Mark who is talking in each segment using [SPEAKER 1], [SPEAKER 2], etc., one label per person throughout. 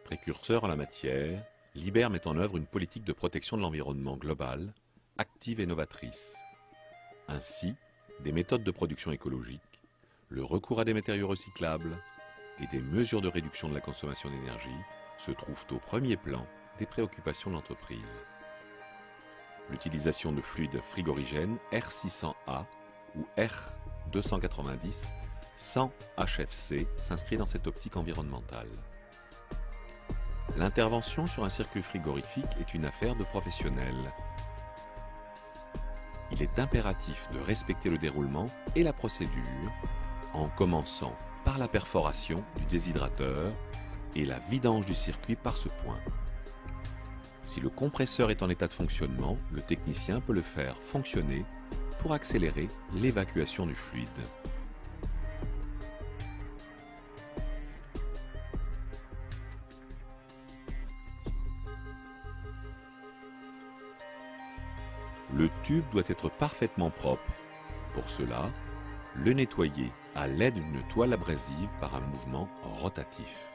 [SPEAKER 1] Précurseur en la matière, l'IBER met en œuvre une politique de protection de l'environnement globale, active et novatrice. Ainsi, des méthodes de production écologique, le recours à des matériaux recyclables et des mesures de réduction de la consommation d'énergie se trouvent au premier plan des préoccupations de l'entreprise. L'utilisation de fluides frigorigènes R600A ou R290 sans HFC s'inscrit dans cette optique environnementale. L'intervention sur un circuit frigorifique est une affaire de professionnels. Il est impératif de respecter le déroulement et la procédure en commençant par la perforation du déshydrateur et la vidange du circuit par ce point. Si le compresseur est en état de fonctionnement, le technicien peut le faire fonctionner pour accélérer l'évacuation du fluide. Le tube doit être parfaitement propre. Pour cela, le nettoyer à l'aide d'une toile abrasive par un mouvement rotatif.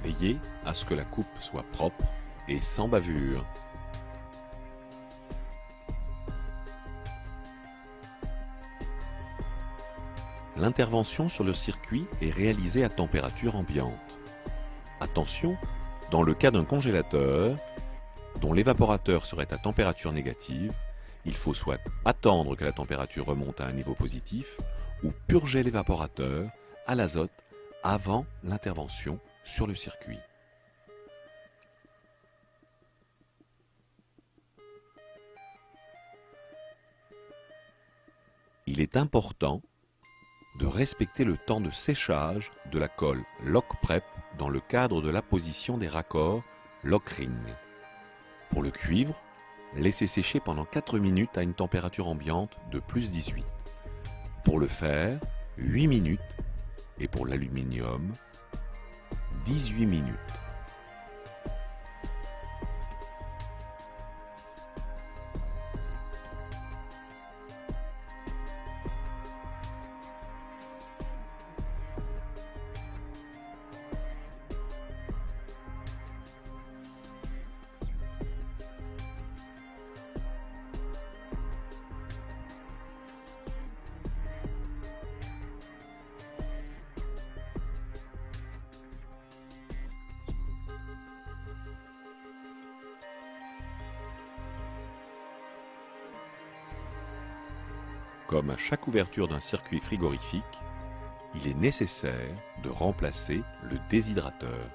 [SPEAKER 1] Veillez à ce que la coupe soit propre et sans bavure. L'intervention sur le circuit est réalisée à température ambiante. Attention, dans le cas d'un congélateur, dont l'évaporateur serait à température négative, il faut soit attendre que la température remonte à un niveau positif ou purger l'évaporateur à l'azote avant l'intervention sur le circuit. Il est important de respecter le temps de séchage de la colle Lock-Prep dans le cadre de l'apposition des raccords Lock-Ring. Pour le cuivre, laissez sécher pendant 4 minutes à une température ambiante de plus 18. Pour le fer, 8 minutes et pour l'aluminium, 18 minutes. Comme à chaque ouverture d'un circuit frigorifique, il est nécessaire de remplacer le déshydrateur.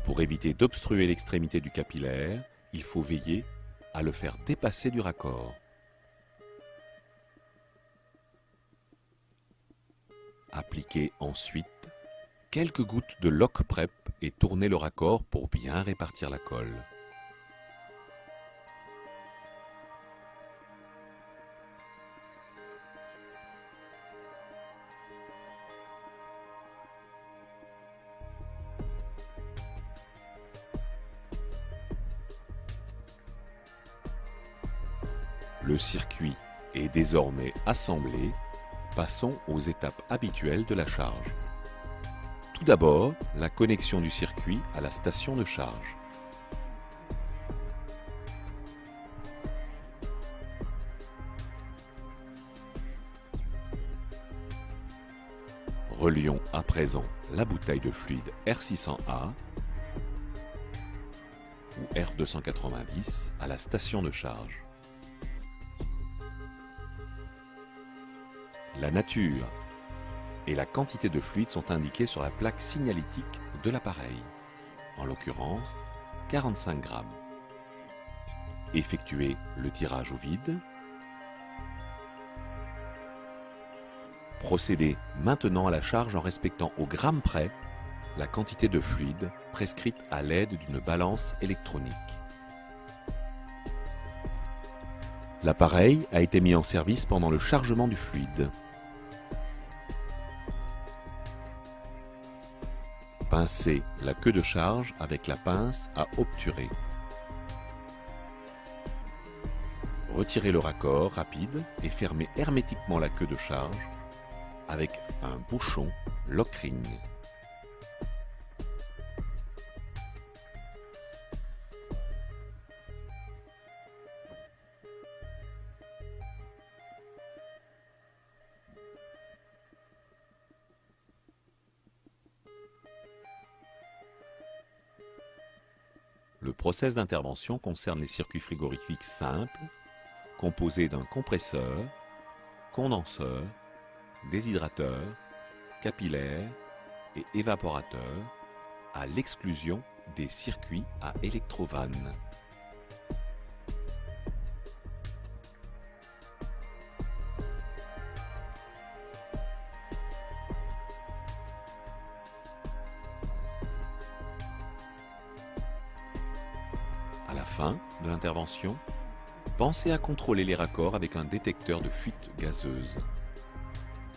[SPEAKER 1] Pour éviter d'obstruer l'extrémité du capillaire, il faut veiller à le faire dépasser du raccord. Appliquez ensuite quelques gouttes de Lock-Prep et tournez le raccord pour bien répartir la colle. Le circuit est désormais assemblé. Passons aux étapes habituelles de la charge. Tout d'abord, la connexion du circuit à la station de charge. Relions à présent la bouteille de fluide R600A ou R290 à la station de charge. La nature et la quantité de fluide sont indiquées sur la plaque signalétique de l'appareil, en l'occurrence 45 grammes. Effectuez le tirage au vide. Procédez maintenant à la charge en respectant au gramme près la quantité de fluide prescrite à l'aide d'une balance électronique. L'appareil a été mis en service pendant le chargement du fluide. Pincez la queue de charge avec la pince à obturer. Retirez le raccord rapide et fermez hermétiquement la queue de charge avec un bouchon lock-ring. Le process d'intervention concerne les circuits frigorifiques simples, composés d'un compresseur, condenseur, déshydrateur, capillaire et évaporateur, à l'exclusion des circuits à électrovanne. À la fin de l'intervention, pensez à contrôler les raccords avec un détecteur de fuite gazeuse.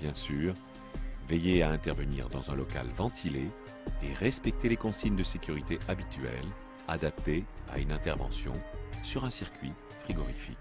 [SPEAKER 1] Bien sûr, veillez à intervenir dans un local ventilé et respectez les consignes de sécurité habituelles adaptées à une intervention sur un circuit frigorifique.